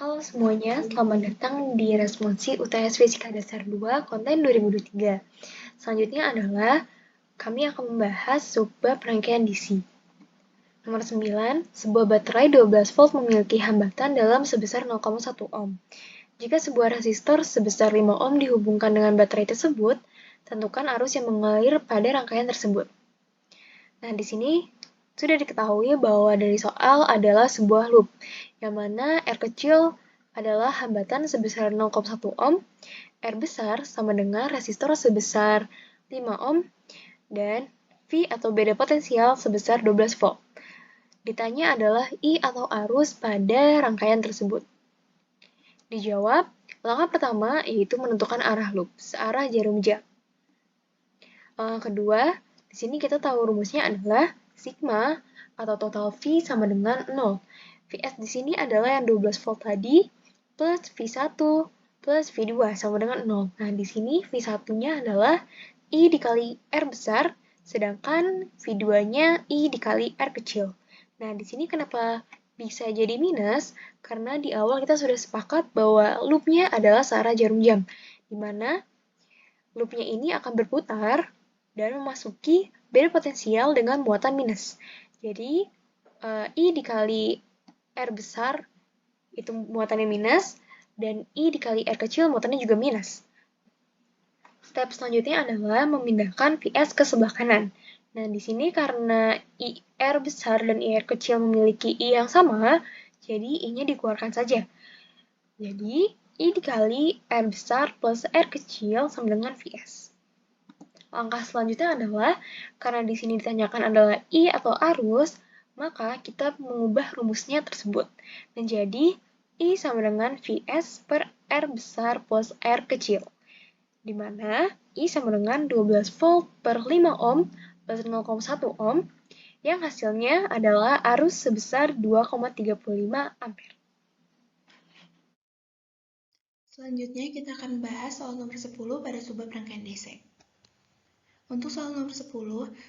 Halo semuanya, selamat datang di Responsi UTS Fisika Dasar 2 konten 2023. Selanjutnya adalah kami akan membahas subbab rangkaian DC. Nomor 9, sebuah baterai 12 volt memiliki hambatan dalam sebesar 0,1 ohm. Jika sebuah resistor sebesar 5 ohm dihubungkan dengan baterai tersebut, tentukan arus yang mengalir pada rangkaian tersebut. Nah, di sini sudah diketahui bahwa dari soal adalah sebuah loop, yang mana R kecil adalah hambatan sebesar 0,1 ohm, R besar sama dengan resistor sebesar 5 ohm, dan V atau beda potensial sebesar 12 volt. Ditanya adalah I atau arus pada rangkaian tersebut. Dijawab, langkah pertama yaitu menentukan arah loop, searah jarum jam. Kedua, di sini kita tahu rumusnya adalah sigma atau total V sama dengan 0. Vs di sini adalah yang 12 volt tadi plus V1 plus V2 sama dengan 0. Nah, di sini V1-nya adalah I dikali R besar, sedangkan V2-nya I dikali R kecil. Nah, di sini kenapa bisa jadi minus? Karena di awal kita sudah sepakat bahwa loop-nya adalah searah jarum jam, di mana loop-nya ini akan berputar dan memasuki beda potensial dengan muatan minus. Jadi, I dikali R besar itu muatannya minus, dan I dikali R kecil muatannya juga minus. Step selanjutnya adalah memindahkan Vs ke sebelah kanan. Nah, di sini karena IR besar dan IR kecil memiliki I yang sama, jadi I-nya dikeluarkan saja. Jadi, I dikali R besar plus R kecil sama dengan Vs. Langkah selanjutnya adalah, karena di sini ditanyakan adalah I atau arus, maka kita mengubah rumusnya tersebut menjadi I sama dengan Vs per R besar plus R kecil, di mana I sama dengan 12 volt per 5 ohm plus 0,1 ohm, yang hasilnya adalah arus sebesar 2,35 ampere. Selanjutnya kita akan membahas soal nomor 10 pada subbab rangkaian DC. Untuk soal nomor 10,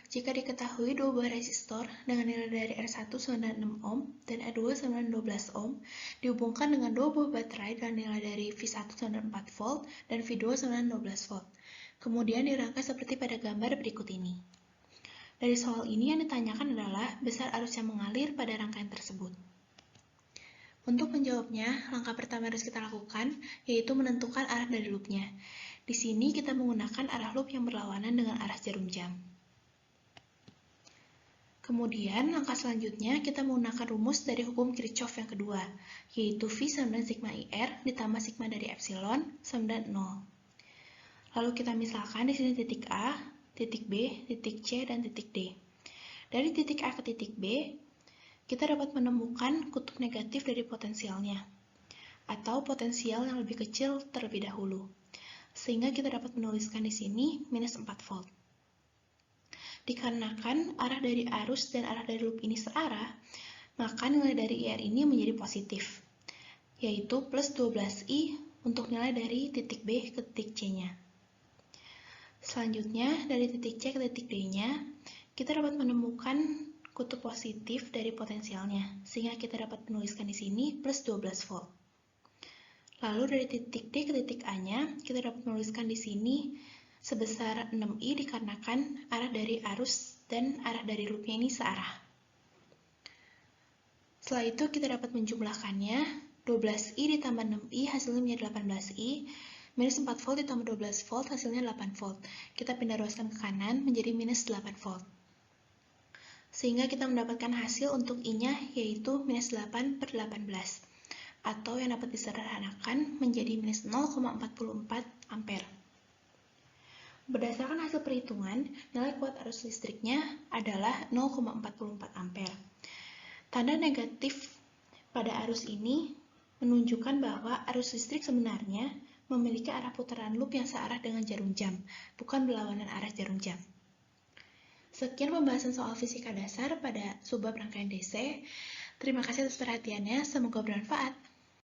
jika diketahui dua buah resistor dengan nilai dari R1 sama dengan 6 ohm dan R2 sama dengan 12 ohm dihubungkan dengan dua buah baterai dengan nilai dari V1 sama dengan 4 volt dan V2 sama dengan 12 volt. Kemudian dirangkai seperti pada gambar berikut ini. Dari soal ini yang ditanyakan adalah besar arus yang mengalir pada rangkaian tersebut. Untuk menjawabnya, langkah pertama harus kita lakukan yaitu menentukan arah dari loopnya. Di sini kita menggunakan arah loop yang berlawanan dengan arah jarum jam. Kemudian, langkah selanjutnya kita menggunakan rumus dari hukum Kirchhoff yang kedua, yaitu V sama dengan sigma IR ditambah sigma dari epsilon sama dengan 0. Lalu kita misalkan di sini titik A, titik B, titik C, dan titik D. Dari titik A ke titik B, kita dapat menemukan kutub negatif dari potensialnya, atau potensial yang lebih kecil terlebih dahulu. Sehingga kita dapat menuliskan di sini minus 4 volt. Dikarenakan arah dari arus dan arah dari loop ini searah, maka nilai dari IR ini menjadi positif, yaitu plus 12I untuk nilai dari titik B ke titik C-nya. Selanjutnya, dari titik C ke titik D-nya, kita dapat menemukan kutub positif dari potensialnya, sehingga kita dapat menuliskan di sini plus 12 volt. Lalu dari titik D ke titik A-nya, kita dapat menuliskan di sini sebesar 6I dikarenakan arah dari arus dan arah dari loopnya ini searah. Setelah itu kita dapat menjumlahkannya, 12I ditambah 6I hasilnya menjadi 18I, minus 4 volt ditambah 12 volt hasilnya 8 volt. Kita pindah ruaskan ke kanan menjadi minus 8 volt. Sehingga kita mendapatkan hasil untuk I-nya yaitu minus 8 per 18. Atau yang dapat disederhanakan menjadi minus 0,44 ampere. Berdasarkan hasil perhitungan, nilai kuat arus listriknya adalah 0,44 ampere. Tanda negatif pada arus ini menunjukkan bahwa arus listrik sebenarnya memiliki arah putaran loop yang searah dengan jarum jam, bukan berlawanan arah jarum jam. Sekian pembahasan soal fisika dasar pada subbab rangkaian DC. Terima kasih atas perhatiannya, semoga bermanfaat.